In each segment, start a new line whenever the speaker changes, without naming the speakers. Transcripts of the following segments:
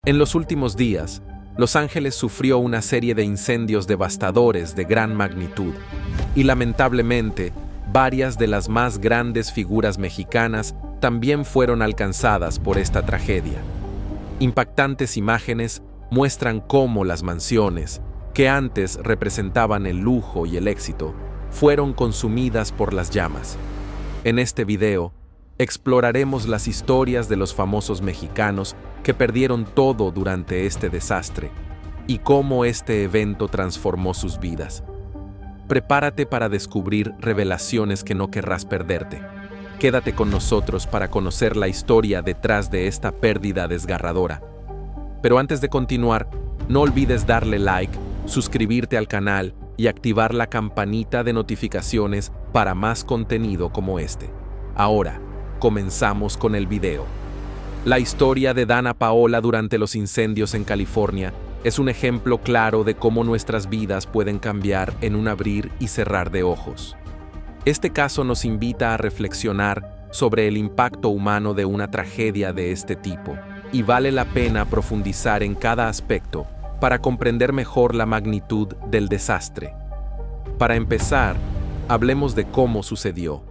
En los últimos días, Los Ángeles sufrió una serie de incendios devastadores de gran magnitud, y lamentablemente, varias de las más grandes figuras mexicanas también fueron alcanzadas por esta tragedia. Impactantes imágenes muestran cómo las mansiones, que antes representaban el lujo y el éxito, fueron consumidas por las llamas. En este video, exploraremos las historias de los famosos mexicanos que perdieron todo durante este desastre y cómo este evento transformó sus vidas. Prepárate para descubrir revelaciones que no querrás perderte. Quédate con nosotros para conocer la historia detrás de esta pérdida desgarradora. Pero antes de continuar, no olvides darle like, suscribirte al canal y activar la campanita de notificaciones para más contenido como este. Ahora, comenzamos con el video. La historia de Dana Paola durante los incendios en California es un ejemplo claro de cómo nuestras vidas pueden cambiar en un abrir y cerrar de ojos. Este caso nos invita a reflexionar sobre el impacto humano de una tragedia de este tipo, y vale la pena profundizar en cada aspecto para comprender mejor la magnitud del desastre. Para empezar, hablemos de cómo sucedió.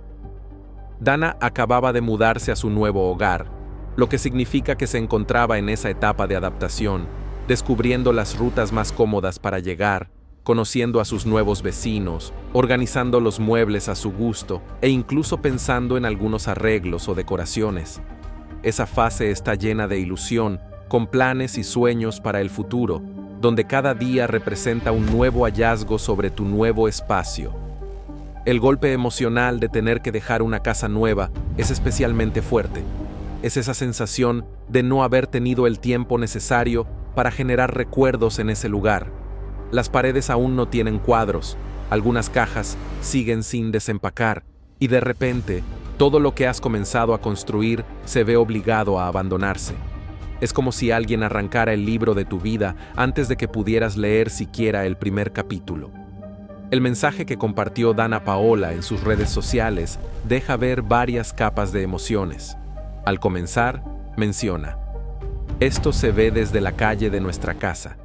Dana acababa de mudarse a su nuevo hogar, lo que significa que se encontraba en esa etapa de adaptación, descubriendo las rutas más cómodas para llegar, conociendo a sus nuevos vecinos, organizando los muebles a su gusto e incluso pensando en algunos arreglos o decoraciones. Esa fase está llena de ilusión, con planes y sueños para el futuro, donde cada día representa un nuevo hallazgo sobre tu nuevo espacio. El golpe emocional de tener que dejar una casa nueva es especialmente fuerte. Es esa sensación de no haber tenido el tiempo necesario para generar recuerdos en ese lugar. Las paredes aún no tienen cuadros, algunas cajas siguen sin desempacar, y de repente, todo lo que has comenzado a construir se ve obligado a abandonarse. Es como si alguien arrancara el libro de tu vida antes de que pudieras leer siquiera el primer capítulo. El mensaje que compartió Dana Paola en sus redes sociales deja ver varias capas de emociones. Al comenzar, menciona: "Esto se ve desde la calle de nuestra casa",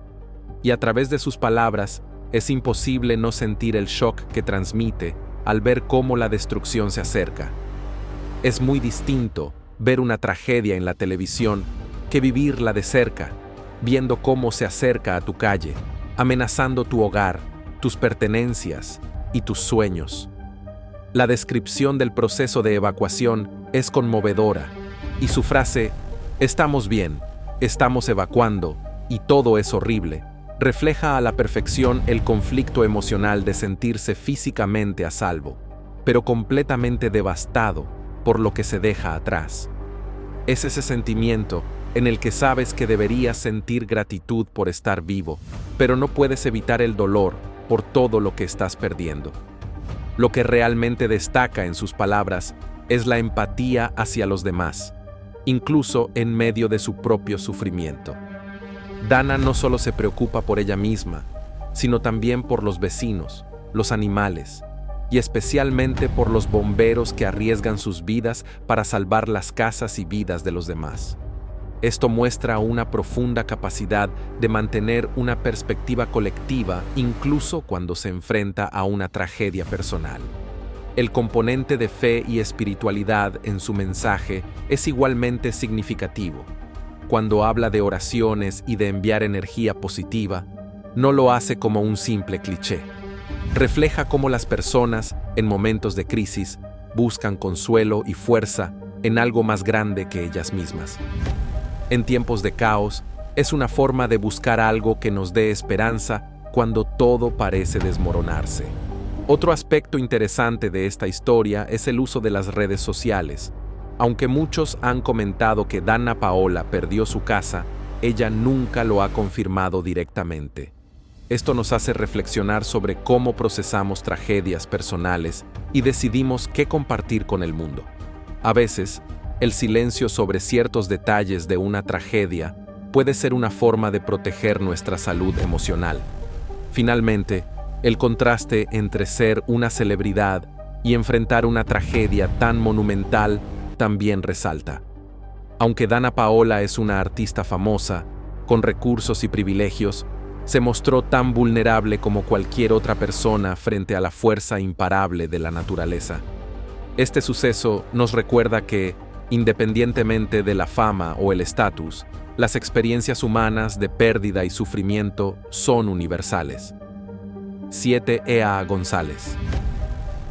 y a través de sus palabras es imposible no sentir el shock que transmite al ver cómo la destrucción se acerca. Es muy distinto ver una tragedia en la televisión que vivirla de cerca, viendo cómo se acerca a tu calle, amenazando tu hogar, tus pertenencias y tus sueños. La descripción del proceso de evacuación es conmovedora, y su frase, "estamos bien, estamos evacuando, y todo es horrible", refleja a la perfección el conflicto emocional de sentirse físicamente a salvo, pero completamente devastado por lo que se deja atrás. Es ese sentimiento en el que sabes que deberías sentir gratitud por estar vivo, pero no puedes evitar el dolor por todo lo que estás perdiendo. Lo que realmente destaca en sus palabras es la empatía hacia los demás, incluso en medio de su propio sufrimiento. Dana no solo se preocupa por ella misma, sino también por los vecinos, los animales, y especialmente por los bomberos que arriesgan sus vidas para salvar las casas y vidas de los demás. Esto muestra una profunda capacidad de mantener una perspectiva colectiva incluso cuando se enfrenta a una tragedia personal. El componente de fe y espiritualidad en su mensaje es igualmente significativo. Cuando habla de oraciones y de enviar energía positiva, no lo hace como un simple cliché. Refleja cómo las personas, en momentos de crisis, buscan consuelo y fuerza en algo más grande que ellas mismas. En tiempos de caos, es una forma de buscar algo que nos dé esperanza cuando todo parece desmoronarse. Otro aspecto interesante de esta historia es el uso de las redes sociales. Aunque muchos han comentado que Dana Paola perdió su casa, ella nunca lo ha confirmado directamente. Esto nos hace reflexionar sobre cómo procesamos tragedias personales y decidimos qué compartir con el mundo. A veces, el silencio sobre ciertos detalles de una tragedia puede ser una forma de proteger nuestra salud emocional. Finalmente, el contraste entre ser una celebridad y enfrentar una tragedia tan monumental también resalta. Aunque Dana Paola es una artista famosa, con recursos y privilegios, se mostró tan vulnerable como cualquier otra persona frente a la fuerza imparable de la naturaleza. Este suceso nos recuerda que, independientemente de la fama o el estatus, las experiencias humanas de pérdida y sufrimiento son universales. 7. E.A. González.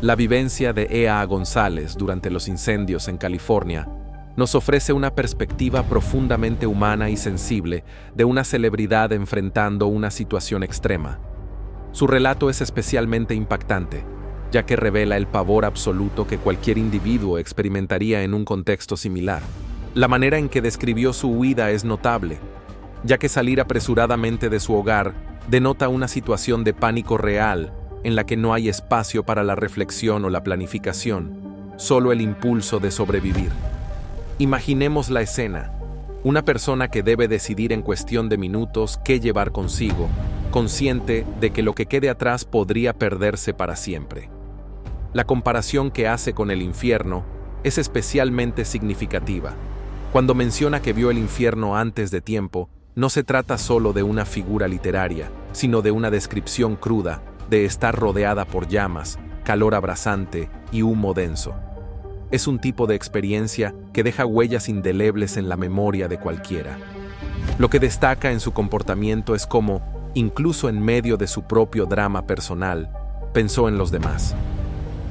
La vivencia de E.A. González durante los incendios en California nos ofrece una perspectiva profundamente humana y sensible de una celebridad enfrentando una situación extrema. Su relato es especialmente impactante, ya que revela el pavor absoluto que cualquier individuo experimentaría en un contexto similar. La manera en que describió su huida es notable, ya que salir apresuradamente de su hogar denota una situación de pánico real en la que no hay espacio para la reflexión o la planificación, solo el impulso de sobrevivir. Imaginemos la escena: una persona que debe decidir en cuestión de minutos qué llevar consigo, consciente de que lo que quede atrás podría perderse para siempre. La comparación que hace con el infierno es especialmente significativa. Cuando menciona que vio el infierno antes de tiempo, no se trata solo de una figura literaria, sino de una descripción cruda de estar rodeada por llamas, calor abrasante y humo denso. Es un tipo de experiencia que deja huellas indelebles en la memoria de cualquiera. Lo que destaca en su comportamiento es cómo, incluso en medio de su propio drama personal, pensó en los demás.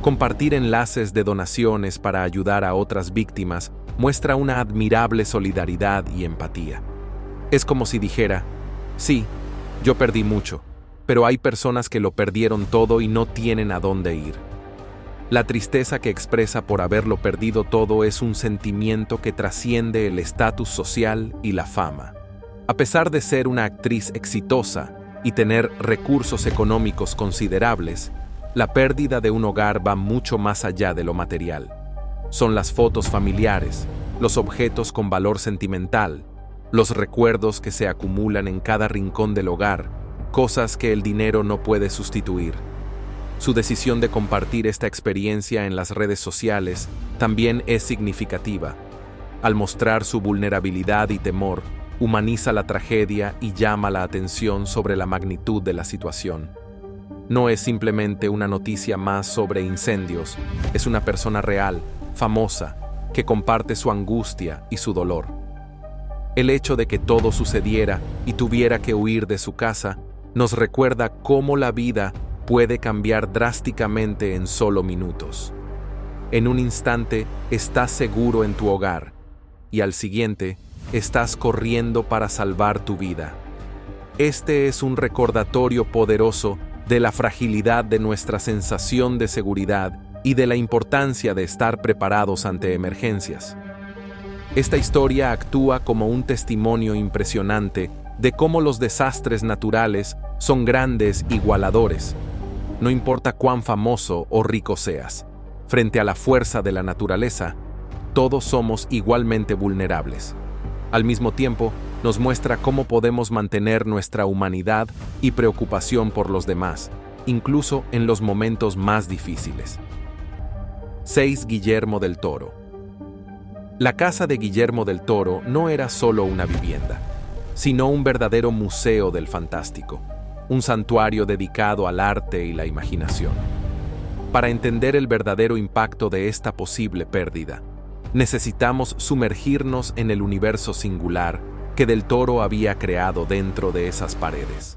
Compartir enlaces de donaciones para ayudar a otras víctimas muestra una admirable solidaridad y empatía. Es como si dijera: sí, yo perdí mucho, pero hay personas que lo perdieron todo y no tienen a dónde ir. La tristeza que expresa por haberlo perdido todo es un sentimiento que trasciende el estatus social y la fama. A pesar de ser una actriz exitosa y tener recursos económicos considerables, la pérdida de un hogar va mucho más allá de lo material. Son las fotos familiares, los objetos con valor sentimental, los recuerdos que se acumulan en cada rincón del hogar, cosas que el dinero no puede sustituir. Su decisión de compartir esta experiencia en las redes sociales también es significativa. Al mostrar su vulnerabilidad y temor, humaniza la tragedia y llama la atención sobre la magnitud de la situación. No es simplemente una noticia más sobre incendios, es una persona real, famosa, que comparte su angustia y su dolor. El hecho de que todo sucediera y tuviera que huir de su casa nos recuerda cómo la vida puede cambiar drásticamente en solo minutos. En un instante estás seguro en tu hogar y al siguiente estás corriendo para salvar tu vida. Este es un recordatorio poderoso de la fragilidad de nuestra sensación de seguridad y de la importancia de estar preparados ante emergencias. Esta historia actúa como un testimonio impresionante de cómo los desastres naturales son grandes igualadores. No importa cuán famoso o rico seas, frente a la fuerza de la naturaleza, todos somos igualmente vulnerables. Al mismo tiempo, nos muestra cómo podemos mantener nuestra humanidad y preocupación por los demás, incluso en los momentos más difíciles. 6. Guillermo del Toro. La casa de Guillermo del Toro no era solo una vivienda, sino un verdadero museo del fantástico, un santuario dedicado al arte y la imaginación. Para entender el verdadero impacto de esta posible pérdida, necesitamos sumergirnos en el universo singular que Del Toro había creado dentro de esas paredes.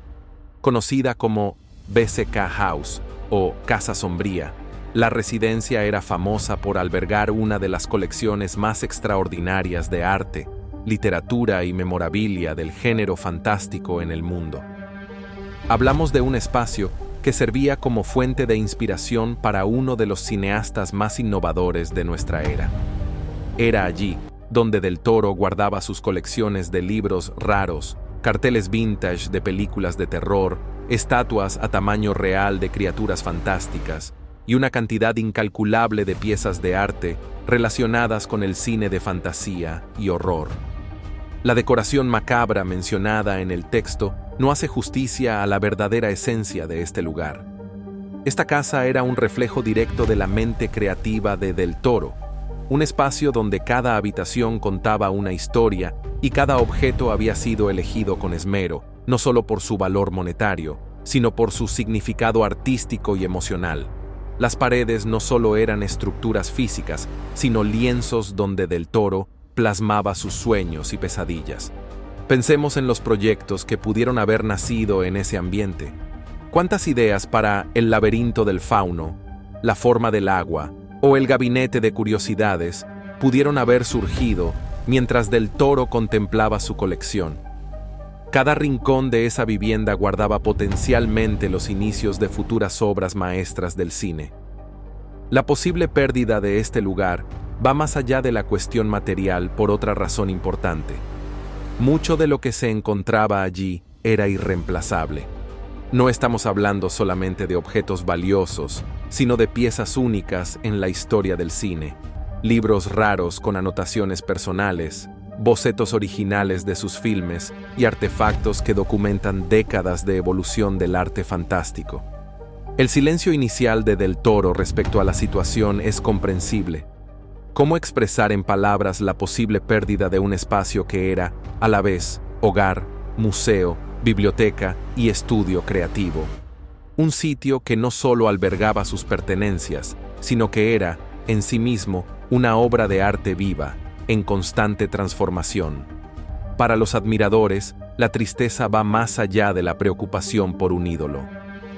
Conocida como BCK House o Casa Sombría, la residencia era famosa por albergar una de las colecciones más extraordinarias de arte, literatura y memorabilia del género fantástico en el mundo. Hablamos de un espacio que servía como fuente de inspiración para uno de los cineastas más innovadores de nuestra era. Era allí donde Del Toro guardaba sus colecciones de libros raros, carteles vintage de películas de terror, estatuas a tamaño real de criaturas fantásticas y una cantidad incalculable de piezas de arte relacionadas con el cine de fantasía y horror. La decoración macabra mencionada en el texto no hace justicia a la verdadera esencia de este lugar. Esta casa era un reflejo directo de la mente creativa de Del Toro, un espacio donde cada habitación contaba una historia y cada objeto había sido elegido con esmero, no solo por su valor monetario, sino por su significado artístico y emocional. Las paredes no solo eran estructuras físicas, sino lienzos donde Del Toro plasmaba sus sueños y pesadillas. Pensemos en los proyectos que pudieron haber nacido en ese ambiente. ¿Cuántas ideas para El laberinto del fauno, La forma del agua o El gabinete de curiosidades pudieron haber surgido mientras Del Toro contemplaba su colección? Cada rincón de esa vivienda guardaba potencialmente los inicios de futuras obras maestras del cine. La posible pérdida de este lugar va más allá de la cuestión material por otra razón importante. Mucho de lo que se encontraba allí era irreemplazable. No estamos hablando solamente de objetos valiosos, sino de piezas únicas en la historia del cine, libros raros con anotaciones personales, bocetos originales de sus filmes y artefactos que documentan décadas de evolución del arte fantástico. El silencio inicial de Del Toro respecto a la situación es comprensible. ¿Cómo expresar en palabras la posible pérdida de un espacio que era, a la vez, hogar, museo, biblioteca y estudio creativo? Un sitio que no solo albergaba sus pertenencias, sino que era, en sí mismo, una obra de arte viva, en constante transformación. Para los admiradores, la tristeza va más allá de la preocupación por un ídolo.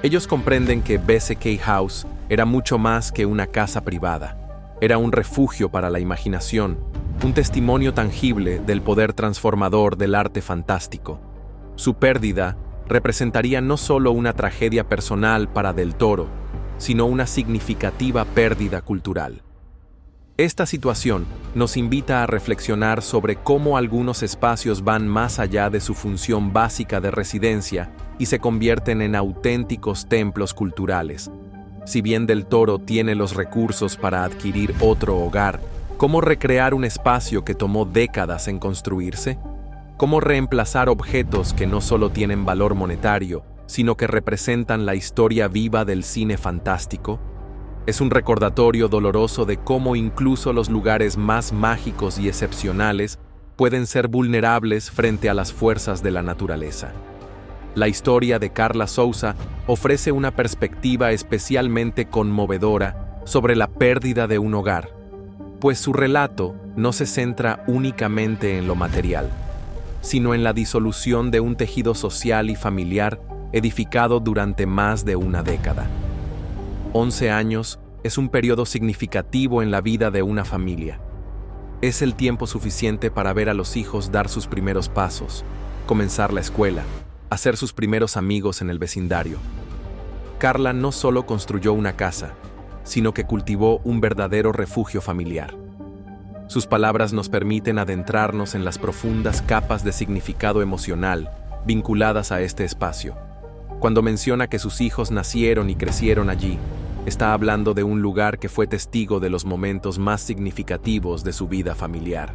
Ellos comprenden que BCK House era mucho más que una casa privada. Era un refugio para la imaginación, un testimonio tangible del poder transformador del arte fantástico. Su pérdida representaría no solo una tragedia personal para Del Toro, sino una significativa pérdida cultural. Esta situación nos invita a reflexionar sobre cómo algunos espacios van más allá de su función básica de residencia y se convierten en auténticos templos culturales. Si bien Del Toro tiene los recursos para adquirir otro hogar, ¿cómo recrear un espacio que tomó décadas en construirse? ¿Cómo reemplazar objetos que no solo tienen valor monetario, sino que representan la historia viva del cine fantástico? Es un recordatorio doloroso de cómo incluso los lugares más mágicos y excepcionales pueden ser vulnerables frente a las fuerzas de la naturaleza. La historia de Carla Souza ofrece una perspectiva especialmente conmovedora sobre la pérdida de un hogar, pues su relato no se centra únicamente en lo material, sino en la disolución de un tejido social y familiar edificado durante más de una década. 11 años es un periodo significativo en la vida de una familia. Es el tiempo suficiente para ver a los hijos dar sus primeros pasos, comenzar la escuela, hacer sus primeros amigos en el vecindario. Carla no solo construyó una casa, sino que cultivó un verdadero refugio familiar. Sus palabras nos permiten adentrarnos en las profundas capas de significado emocional vinculadas a este espacio. Cuando menciona que sus hijos nacieron y crecieron allí, está hablando de un lugar que fue testigo de los momentos más significativos de su vida familiar.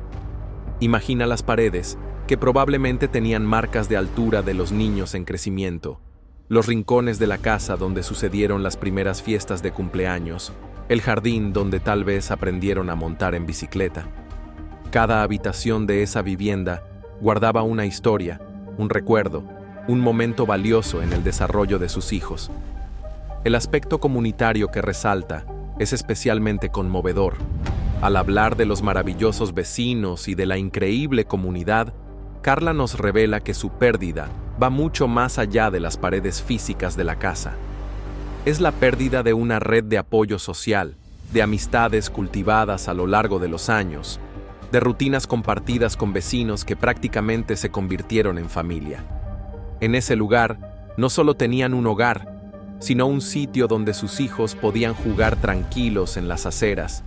Imagina las paredes, que probablemente tenían marcas de altura de los niños en crecimiento, los rincones de la casa donde sucedieron las primeras fiestas de cumpleaños, el jardín donde tal vez aprendieron a montar en bicicleta. Cada habitación de esa vivienda guardaba una historia, un recuerdo, un momento valioso en el desarrollo de sus hijos. El aspecto comunitario que resalta es especialmente conmovedor. Al hablar de los maravillosos vecinos y de la increíble comunidad, Carla nos revela que su pérdida va mucho más allá de las paredes físicas de la casa. Es la pérdida de una red de apoyo social, de amistades cultivadas a lo largo de los años, de rutinas compartidas con vecinos que prácticamente se convirtieron en familia. En ese lugar, no solo tenían un hogar, sino un sitio donde sus hijos podían jugar tranquilos en las aceras,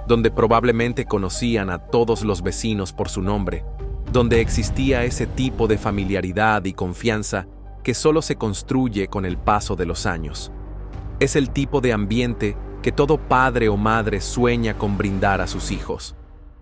donde probablemente conocían a todos los vecinos por su nombre, donde existía ese tipo de familiaridad y confianza que solo se construye con el paso de los años. Es el tipo de ambiente que todo padre o madre sueña con brindar a sus hijos.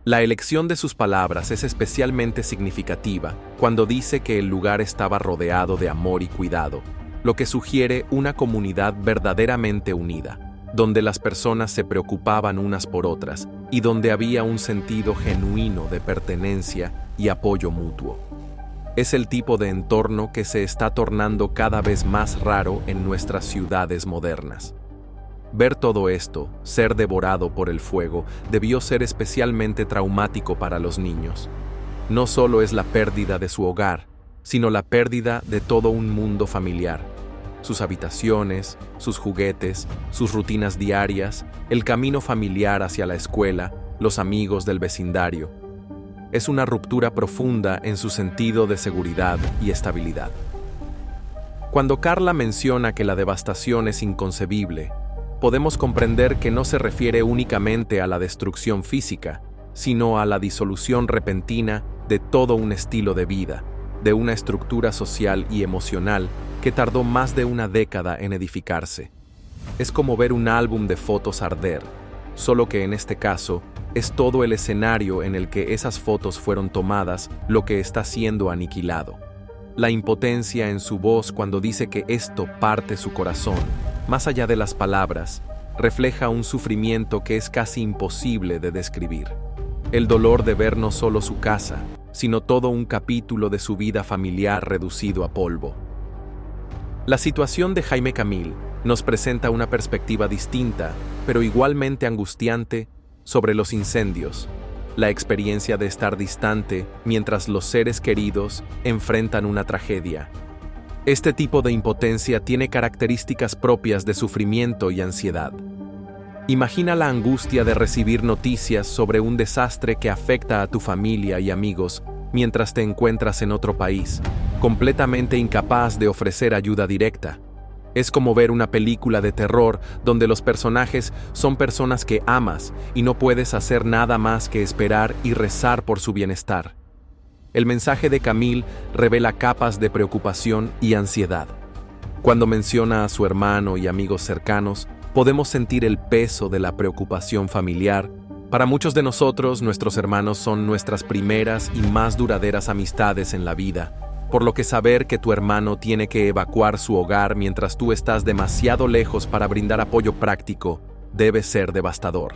La elección de sus palabras es especialmente significativa cuando dice que el lugar estaba rodeado de amor y cuidado, lo que sugiere una comunidad verdaderamente unida, donde las personas se preocupaban unas por otras y donde había un sentido genuino de pertenencia y apoyo mutuo. Es el tipo de entorno que se está tornando cada vez más raro en nuestras ciudades modernas. Ver todo esto, ser devorado por el fuego, debió ser especialmente traumático para los niños. No solo es la pérdida de su hogar, sino la pérdida de todo un mundo familiar. Sus habitaciones, sus juguetes, sus rutinas diarias, el camino familiar hacia la escuela, los amigos del vecindario. Es una ruptura profunda en su sentido de seguridad y estabilidad. Cuando Carla menciona que la devastación es inconcebible, podemos comprender que no se refiere únicamente a la destrucción física, sino a la disolución repentina de todo un estilo de vida, de una estructura social y emocional que tardó más de una década en edificarse. Es como ver un álbum de fotos arder, solo que en este caso es todo el escenario en el que esas fotos fueron tomadas lo que está siendo aniquilado. La impotencia en su voz cuando dice que esto parte su corazón, más allá de las palabras, refleja un sufrimiento que es casi imposible de describir. El dolor de ver no solo su casa, sino todo un capítulo de su vida familiar reducido a polvo. La situación de Jaime Camil nos presenta una perspectiva distinta, pero igualmente angustiante, sobre los incendios, la experiencia de estar distante mientras los seres queridos enfrentan una tragedia. Este tipo de impotencia tiene características propias de sufrimiento y ansiedad. Imagina la angustia de recibir noticias sobre un desastre que afecta a tu familia y amigos mientras te encuentras en otro país, completamente incapaz de ofrecer ayuda directa. Es como ver una película de terror donde los personajes son personas que amas y no puedes hacer nada más que esperar y rezar por su bienestar. El mensaje de Camil revela capas de preocupación y ansiedad. Cuando menciona a su hermano y amigos cercanos, podemos sentir el peso de la preocupación familiar. Para muchos de nosotros, nuestros hermanos son nuestras primeras y más duraderas amistades en la vida, por lo que saber que tu hermano tiene que evacuar su hogar mientras tú estás demasiado lejos para brindar apoyo práctico debe ser devastador.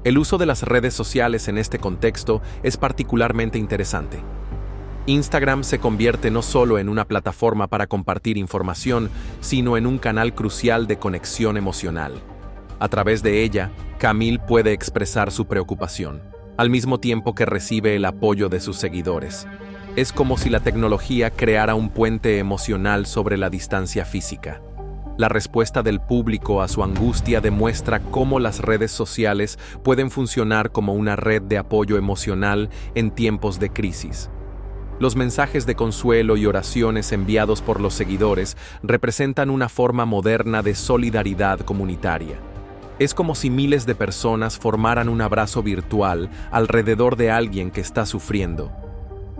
El uso de las redes sociales en este contexto es particularmente interesante. Instagram se convierte no solo en una plataforma para compartir información, sino en un canal crucial de conexión emocional. A través de ella, Camil puede expresar su preocupación, al mismo tiempo que recibe el apoyo de sus seguidores. Es como si la tecnología creara un puente emocional sobre la distancia física. La respuesta del público a su angustia demuestra cómo las redes sociales pueden funcionar como una red de apoyo emocional en tiempos de crisis. Los mensajes de consuelo y oraciones enviados por los seguidores representan una forma moderna de solidaridad comunitaria. Es como si miles de personas formaran un abrazo virtual alrededor de alguien que está sufriendo.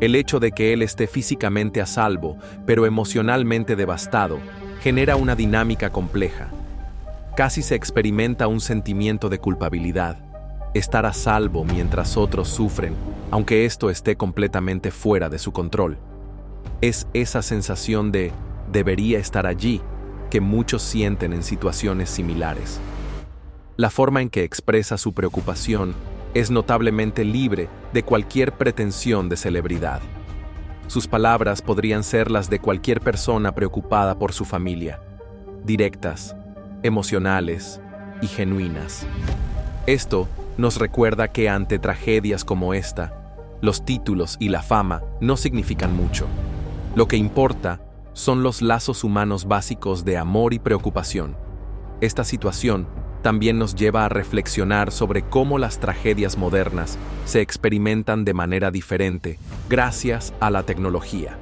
El hecho de que él esté físicamente a salvo, pero emocionalmente devastado, genera una dinámica compleja. Casi se experimenta un sentimiento de culpabilidad. Estar a salvo mientras otros sufren, aunque esto esté completamente fuera de su control. Es esa sensación de debería estar allí que muchos sienten en situaciones similares. La forma en que expresa su preocupación es notablemente libre de cualquier pretensión de celebridad. Sus palabras podrían ser las de cualquier persona preocupada por su familia, directas, emocionales y genuinas. Esto nos recuerda que ante tragedias como esta, los títulos y la fama no significan mucho. Lo que importa son los lazos humanos básicos de amor y preocupación. Esta situación también nos lleva a reflexionar sobre cómo las tragedias modernas se experimentan de manera diferente gracias a la tecnología.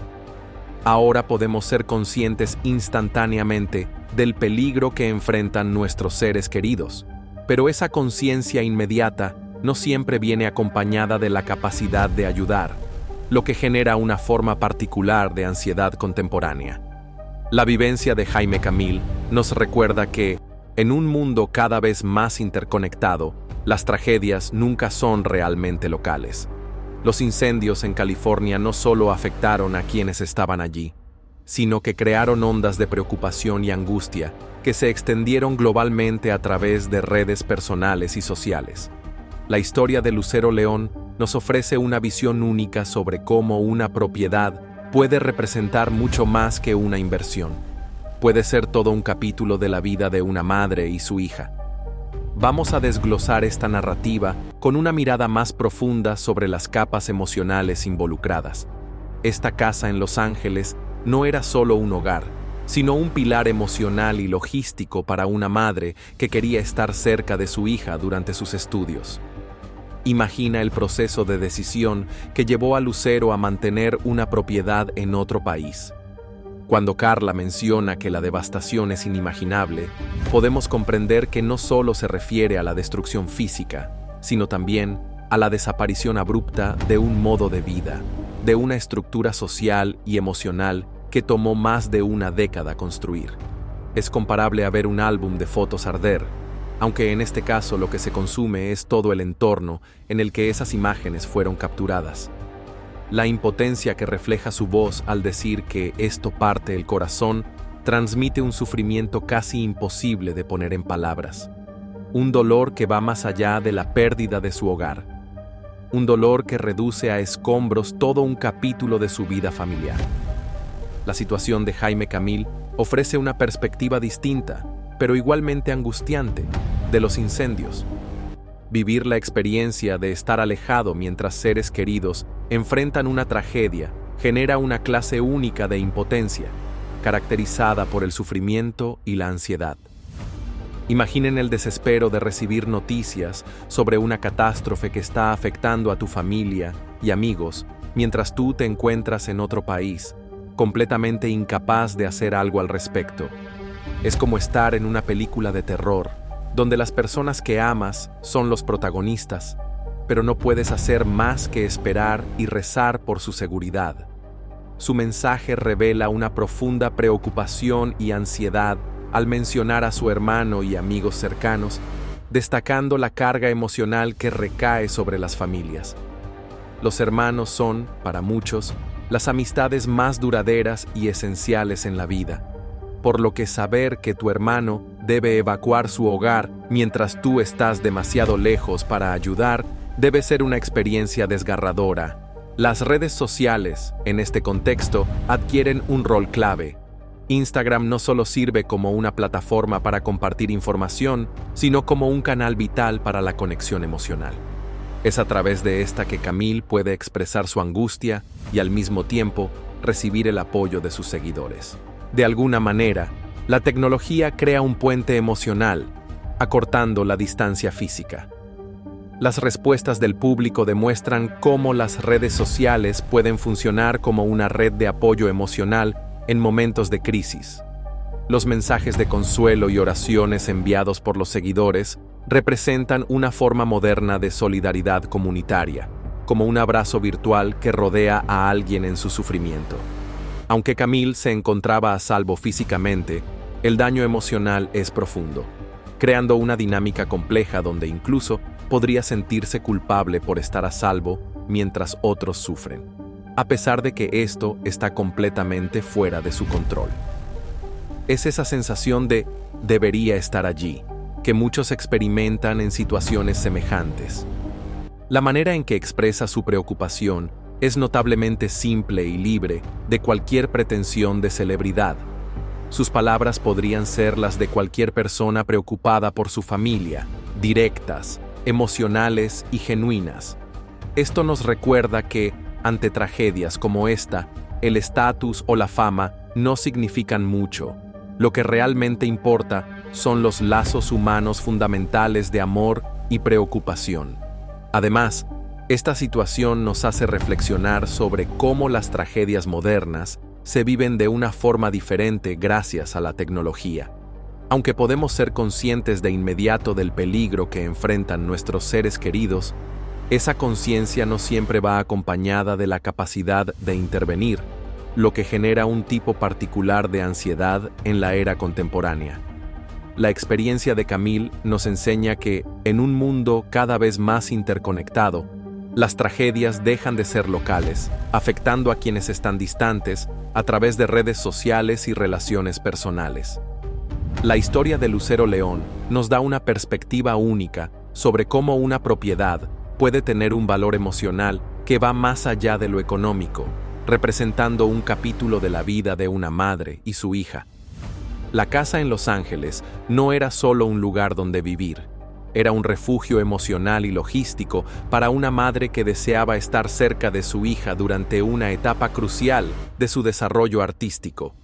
Ahora podemos ser conscientes instantáneamente del peligro que enfrentan nuestros seres queridos, pero esa conciencia inmediata no siempre viene acompañada de la capacidad de ayudar, lo que genera una forma particular de ansiedad contemporánea. La vivencia de Jaime Camil nos recuerda que, en un mundo cada vez más interconectado, las tragedias nunca son realmente locales. Los incendios en California no solo afectaron a quienes estaban allí, sino que crearon ondas de preocupación y angustia que se extendieron globalmente a través de redes personales y sociales. La historia de Lucero León nos ofrece una visión única sobre cómo una propiedad puede representar mucho más que una inversión. Puede ser todo un capítulo de la vida de una madre y su hija. Vamos a desglosar esta narrativa con una mirada más profunda sobre las capas emocionales involucradas. Esta casa en Los Ángeles no era solo un hogar, sino un pilar emocional y logístico para una madre que quería estar cerca de su hija durante sus estudios. Imagina el proceso de decisión que llevó a Lucero a mantener una propiedad en otro país. Cuando Carla menciona que la devastación es inimaginable, podemos comprender que no solo se refiere a la destrucción física, sino también a la desaparición abrupta de un modo de vida, de una estructura social y emocional que tomó más de una década construir. Es comparable a ver un álbum de fotos arder, aunque en este caso lo que se consume es todo el entorno en el que esas imágenes fueron capturadas. La impotencia que refleja su voz al decir que esto parte el corazón transmite un sufrimiento casi imposible de poner en palabras. Un dolor que va más allá de la pérdida de su hogar. Un dolor que reduce a escombros todo un capítulo de su vida familiar. La situación de Jaime Camil ofrece una perspectiva distinta, pero igualmente angustiante, de los incendios. Vivir la experiencia de estar alejado mientras seres queridos enfrentan una tragedia genera una clase única de impotencia, caracterizada por el sufrimiento y la ansiedad. Imaginen el desespero de recibir noticias sobre una catástrofe que está afectando a tu familia y amigos mientras tú te encuentras en otro país, completamente incapaz de hacer algo al respecto. Es como estar en una película de terror, donde las personas que amas son los protagonistas, pero no puedes hacer más que esperar y rezar por su seguridad. Su mensaje revela una profunda preocupación y ansiedad al mencionar a su hermano y amigos cercanos, destacando la carga emocional que recae sobre las familias. Los hermanos son, para muchos, las amistades más duraderas y esenciales en la vida, por lo que saber que tu hermano debe evacuar su hogar mientras tú estás demasiado lejos para ayudar debe ser una experiencia desgarradora. Las redes sociales, en este contexto, adquieren un rol clave. Instagram no solo sirve como una plataforma para compartir información, sino como un canal vital para la conexión emocional. Es a través de esta que Camil puede expresar su angustia y al mismo tiempo recibir el apoyo de sus seguidores. De alguna manera, la tecnología crea un puente emocional, acortando la distancia física. Las respuestas del público demuestran cómo las redes sociales pueden funcionar como una red de apoyo emocional en momentos de crisis. Los mensajes de consuelo y oraciones enviados por los seguidores representan una forma moderna de solidaridad comunitaria, como un abrazo virtual que rodea a alguien en su sufrimiento. Aunque Camil se encontraba a salvo físicamente, el daño emocional es profundo, creando una dinámica compleja donde incluso podría sentirse culpable por estar a salvo mientras otros sufren, a pesar de que esto está completamente fuera de su control. Es esa sensación de debería estar allí, que muchos experimentan en situaciones semejantes. La manera en que expresa su preocupación es notablemente simple y libre de cualquier pretensión de celebridad. Sus palabras podrían ser las de cualquier persona preocupada por su familia, directas, emocionales y genuinas. Esto nos recuerda que, ante tragedias como esta, el estatus o la fama no significan mucho. Lo que realmente importa son los lazos humanos fundamentales de amor y preocupación. Además, esta situación nos hace reflexionar sobre cómo las tragedias modernas se viven de una forma diferente gracias a la tecnología. Aunque podemos ser conscientes de inmediato del peligro que enfrentan nuestros seres queridos, esa conciencia no siempre va acompañada de la capacidad de intervenir, lo que genera un tipo particular de ansiedad en la era contemporánea. La experiencia de Camil nos enseña que, en un mundo cada vez más interconectado, Las tragedias dejan de ser locales, afectando a quienes están distantes a través de redes sociales y relaciones personales. La historia de Lucero León nos da una perspectiva única sobre cómo una propiedad puede tener un valor emocional que va más allá de lo económico, representando un capítulo de la vida de una madre y su hija. La casa en Los Ángeles no era solo un lugar donde vivir, era un refugio emocional y logístico para una madre que deseaba estar cerca de su hija durante una etapa crucial de su desarrollo artístico.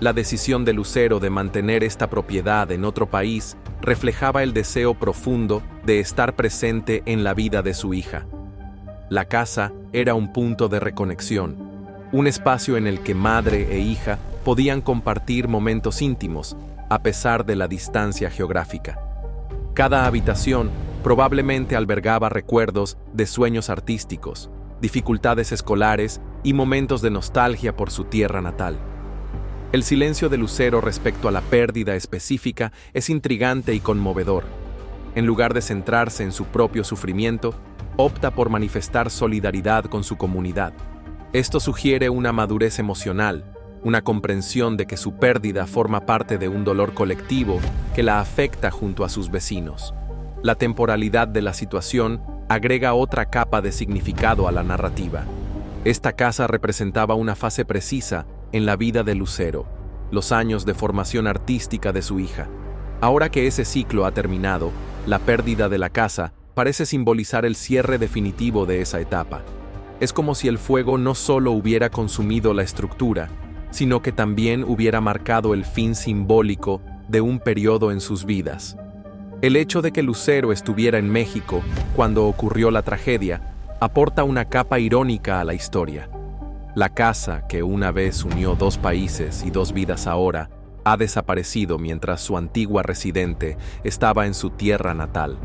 La decisión de Lucero de mantener esta propiedad en otro país reflejaba el deseo profundo de estar presente en la vida de su hija. La casa era un punto de reconexión, un espacio en el que madre e hija podían compartir momentos íntimos, a pesar de la distancia geográfica. Cada habitación probablemente albergaba recuerdos de sueños artísticos, dificultades escolares y momentos de nostalgia por su tierra natal. El silencio de Lucero respecto a la pérdida específica es intrigante y conmovedor. En lugar de centrarse en su propio sufrimiento, opta por manifestar solidaridad con su comunidad. Esto sugiere una madurez emocional, una comprensión de que su pérdida forma parte de un dolor colectivo que la afecta junto a sus vecinos. La temporalidad de la situación agrega otra capa de significado a la narrativa. Esta casa representaba una fase precisa en la vida de Lucero, los años de formación artística de su hija. Ahora que ese ciclo ha terminado, la pérdida de la casa parece simbolizar el cierre definitivo de esa etapa. Es como si el fuego no solo hubiera consumido la estructura, sino que también hubiera marcado el fin simbólico de un periodo en sus vidas. El hecho de que Lucero estuviera en México cuando ocurrió la tragedia aporta una capa irónica a la historia. La casa que una vez unió dos países y dos vidas ahora ha desaparecido mientras su antigua residente estaba en su tierra natal.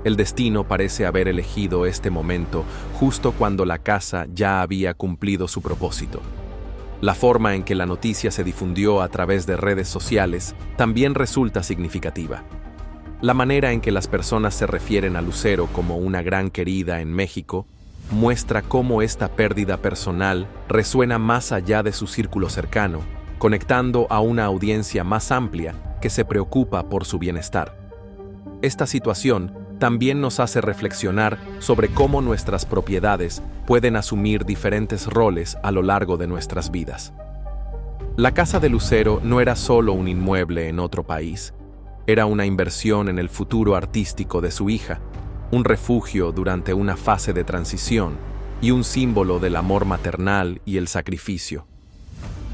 El destino parece haber elegido este momento justo cuando la casa ya había cumplido su propósito. La forma en que la noticia se difundió a través de redes sociales también resulta significativa. La manera en que las personas se refieren a Lucero como una gran querida en México muestra cómo esta pérdida personal resuena más allá de su círculo cercano, conectando a una audiencia más amplia que se preocupa por su bienestar. Esta situación también nos hace reflexionar sobre cómo nuestras propiedades pueden asumir diferentes roles a lo largo de nuestras vidas. La casa de Lucero no era solo un inmueble en otro país, era una inversión en el futuro artístico de su hija, un refugio durante una fase de transición y un símbolo del amor maternal y el sacrificio.